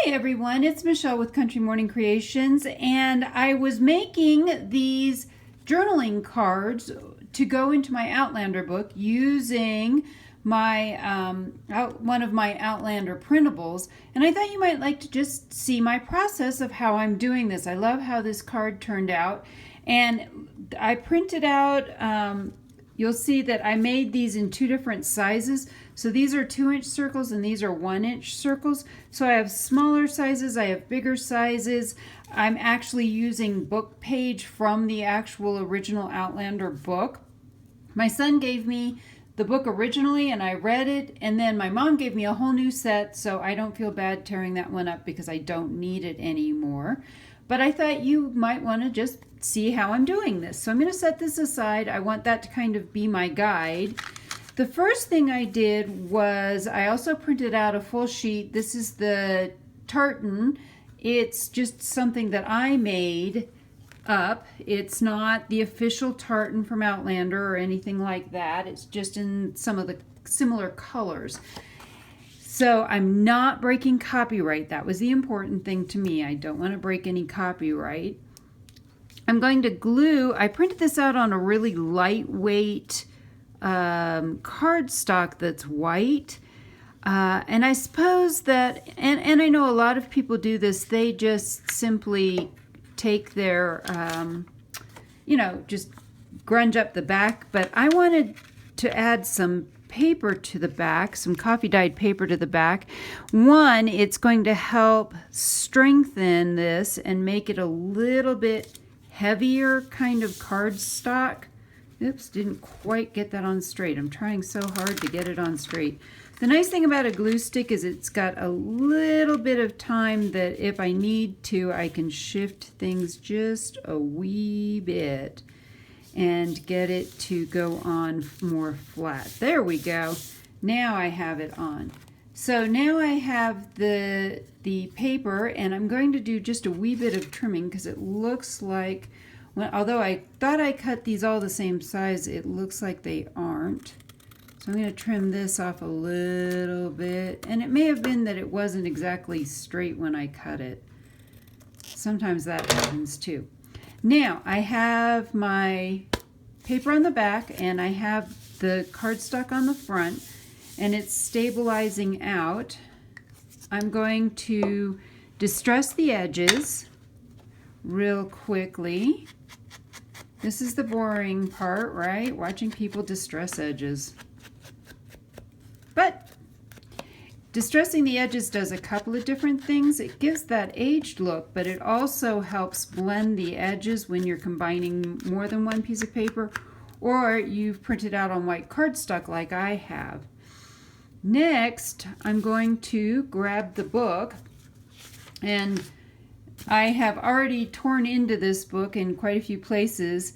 Hi everyone, it's Michelle with Country Morning Creations, and I was making these journaling cards to go into my Outlander book using my one of my Outlander printables, and I thought you might like to just see my process of how I'm doing this. I love how this card turned out, and I printed out you'll see that I made these in two different sizes. So these are 2-inch circles and these are 1-inch circles. So I have smaller sizes, I have bigger sizes. I'm actually using book page from the actual original Outlander book. My son gave me the book originally and I read it, and then my mom gave me a whole new set, so I don't feel bad tearing that one up because I don't need it anymore. But I thought you might want to just see how I'm doing this. So I'm going to set this aside. I want that to kind of be my guide. The first thing I did was I also printed out a full sheet. This is the tartan. It's just something that I made up. It's not the official tartan from Outlander or anything like that. It's just in some of the similar colors. So I'm not breaking copyright. That was the important thing to me. I don't want to break any copyright. I'm going to glue, I printed this out on a really lightweight cardstock that's white. And I suppose that, and I know a lot of people do this, they just simply take their, just grunge up the back. But I wanted to add some paper to the back, some coffee dyed paper to the back. One, it's going to help strengthen this and make it a little bit heavier kind of cardstock. Oops, didn't quite get that on straight. I'm trying so hard to get it on straight. The nice thing about a glue stick is it's got a little bit of time that if I need to, I can shift things just a wee bit and get it to go on more flat. There we go. Now I have it on. So now I have the paper, and I'm going to do just a wee bit of trimming because it looks like, although I thought I cut these all the same size, it looks like they aren't. So I'm going to trim this off a little bit, and it may have been that it wasn't exactly straight when I cut it. Sometimes that happens too. Now I have my paper on the back and I have the cardstock on the front, and it's stabilizing out. I'm going to distress the edges real quickly. This is the boring part, right? Watching people distress edges. But distressing the edges does a couple of different things. It gives that aged look, but it also helps blend the edges when you're combining more than one piece of paper, or you've printed out on white cardstock like I have. Next, I'm going to grab the book, and I have already torn into this book in quite a few places.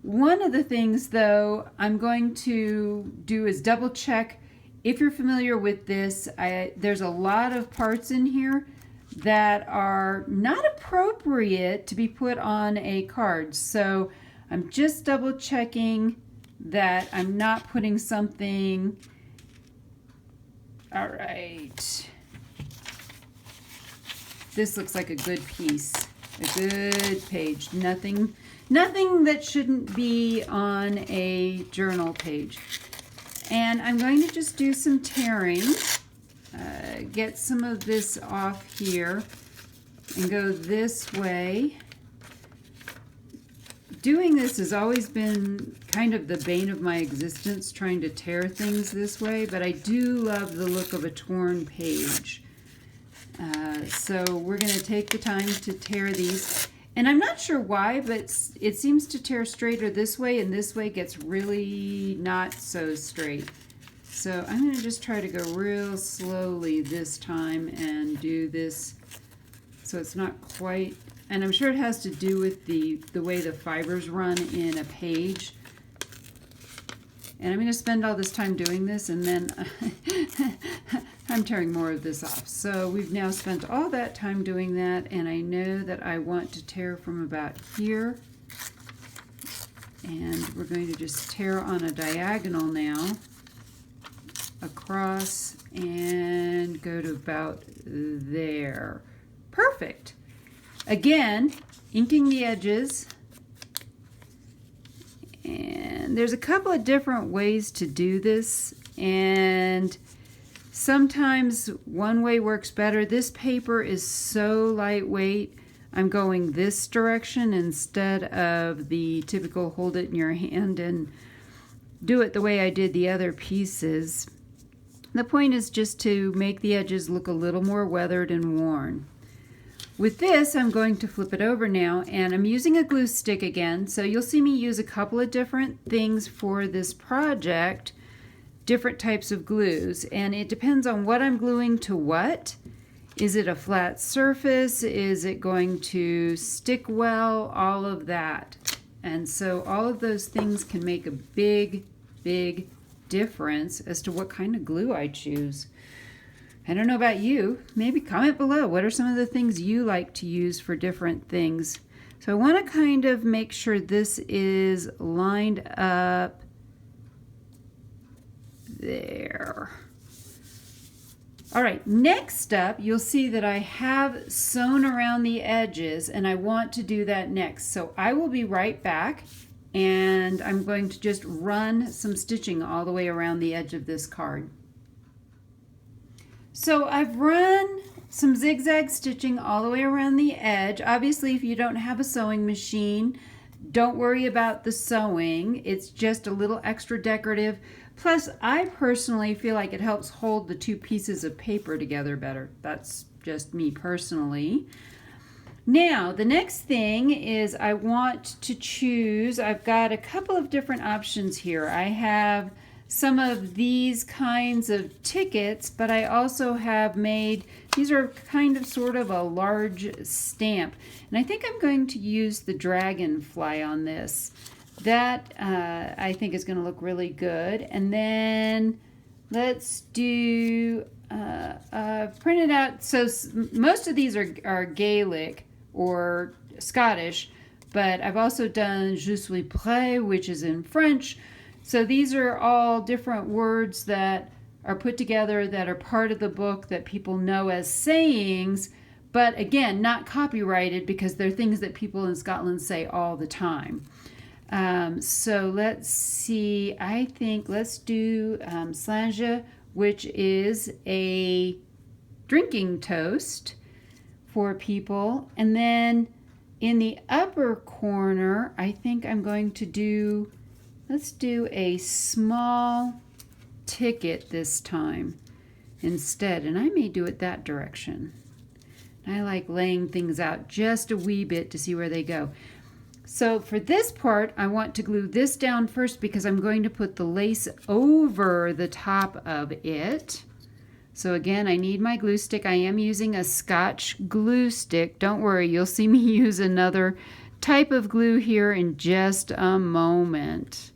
One of the things, though, I'm going to do is double check. If you're familiar with this, there's a lot of parts in here that are not appropriate to be put on a card. So I'm just double checking that I'm not putting something. All right. This looks like a good piece, a good page. Nothing that shouldn't be on a journal page. And I'm going to just do some tearing, get some of this off here and go this way. Doing this has always been kind of the bane of my existence, trying to tear things this way, but I do love the look of a torn page. So we're going to take the time to tear these. And I'm not sure why, but it seems to tear straighter this way, and this way gets really not so straight. So I'm going to just try to go real slowly this time and do this so it's not quite, and I'm sure it has to do with the way the fibers run in a page. And I'm going to spend all this time doing this, and then I'm tearing more of this off. So we've now spent all that time doing that, and I know that I want to tear from about here. And we're going to just tear on a diagonal now, across, and go to about there. Perfect. Again, inking the edges. And there's a couple of different ways to do this, and sometimes one way works better. This paper is so lightweight, I'm going this direction instead of the typical hold it in your hand and do it the way I did the other pieces. The point is just to make the edges look a little more weathered and worn. With this, I'm going to flip it over now, and I'm using a glue stick again, so you'll see me use a couple of different things for this project, different types of glues, and it depends on what I'm gluing to what. Is it a flat surface? Is it going to stick well? All of that. And so all of those things can make a big, big difference as to what kind of glue I choose. I don't know about you. Maybe comment below. What are some of the things you like to use for different things? So I want to kind of make sure this is lined up there. All right, next up, you'll see that I have sewn around the edges, and I want to do that next. So I will be right back, and I'm going to just run some stitching all the way around the edge of this card. So I've run some zigzag stitching all the way around the edge. Obviously, if you don't have a sewing machine, don't worry about the sewing. It's just a little extra decorative. Plus, I personally feel like it helps hold the two pieces of paper together better. That's just me personally. Now, the next thing is I want to choose, I've got a couple of different options here. I have some of these kinds of tickets, but I also have made, these are kind of sort of a large stamp. And I think I'm going to use the dragonfly on this. That I think is going to look really good. And then let's do, print it out. So most of these are Gaelic or Scottish, but I've also done Je suis prêt, which is in French. So these are all different words that are put together that are part of the book that people know as sayings, but again, not copyrighted because they're things that people in Scotland say all the time. So let's see, I think let's do Slange, which is a drinking toast for people. And then in the upper corner, I think I'm going to do, let's do a small ticket this time instead. And I may do it that direction. I like laying things out just a wee bit to see where they go. So for this part, I want to glue this down first because I'm going to put the lace over the top of it. So again, I need my glue stick. I am using a Scotch glue stick. Don't worry, you'll see me use another type of glue here in just a moment.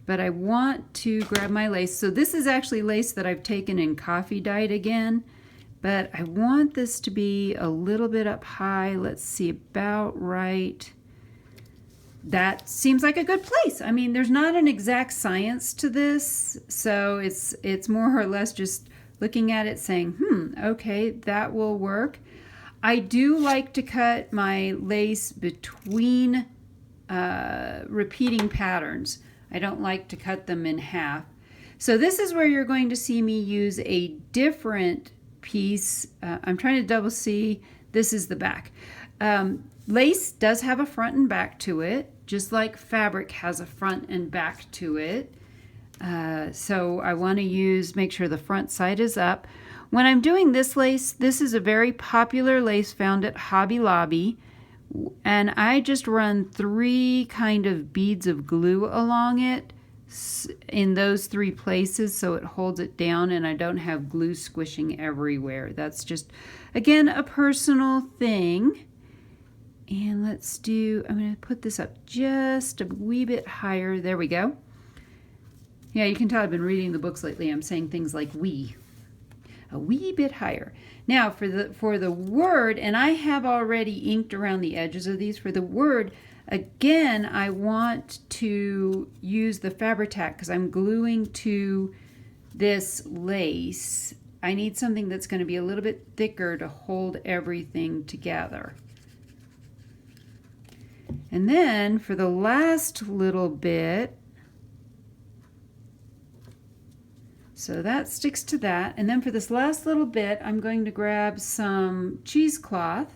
But I want to grab my lace. So this is actually lace that I've taken and coffee dyed again. But I want this to be a little bit up high. Let's see, about right. That seems like a good place. I mean, there's not an exact science to this, so it's more or less just looking at it saying, okay, that will work. I do like to cut my lace between repeating patterns. I don't like to cut them in half. So this is where you're going to see me use a different piece. I'm trying to double see. This is the back. Lace does have a front and back to it, just like fabric has a front and back to it. So I want to make sure the front side is up. When I'm doing this lace, this is a very popular lace found at Hobby Lobby. And I just run 3 kind of beads of glue along it in those 3 places so it holds it down and I don't have glue squishing everywhere. That's just, again, a personal thing. And let's do, I'm going to put this up just a wee bit higher. There we go. Yeah, you can tell I've been reading the books lately. I'm saying things like wee. A wee bit higher. Now for the word, and I have already inked around the edges of these. For the word, again, I want to use the Fabri-Tac because I'm gluing to this lace, I need something that's going to be a little bit thicker to hold everything together. And then for the last little bit, so that sticks to that. And then for this last little bit, I'm going to grab some cheesecloth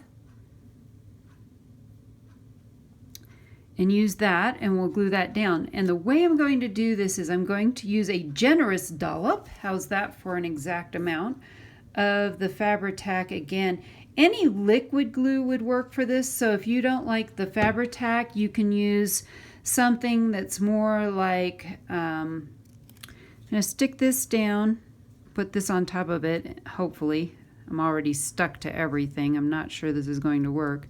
and use that, and we'll glue that down. And the way I'm going to do this is I'm going to use a generous dollop, how's that for an exact amount, of the Fabri-Tac again. Any liquid glue would work for this, so if you don't like the Fabri-Tac, you can use something that's more like, I'm going to stick this down, put this on top of it, hopefully. I'm already stuck to everything. I'm not sure this is going to work.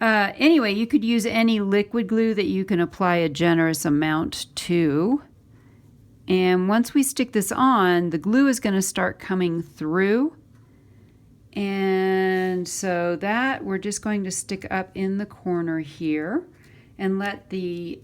Anyway, you could use any liquid glue that you can apply a generous amount to. And once we stick this on, the glue is going to start coming through. And so that we're just going to stick up in the corner here and let the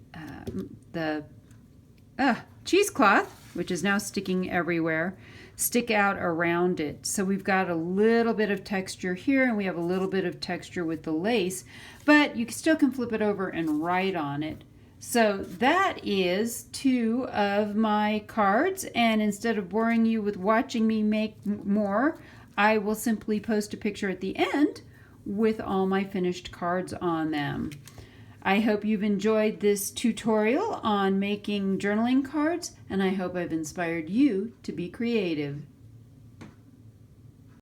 cheesecloth, which is now sticking everywhere, stick out around it. So we've got a little bit of texture here, and we have a little bit of texture with the lace, but you still can flip it over and write on it. So that is 2 of my cards, and instead of boring you with watching me make more, I will simply post a picture at the end with all my finished cards on them. I hope you've enjoyed this tutorial on making journaling cards, and I hope I've inspired you to be creative.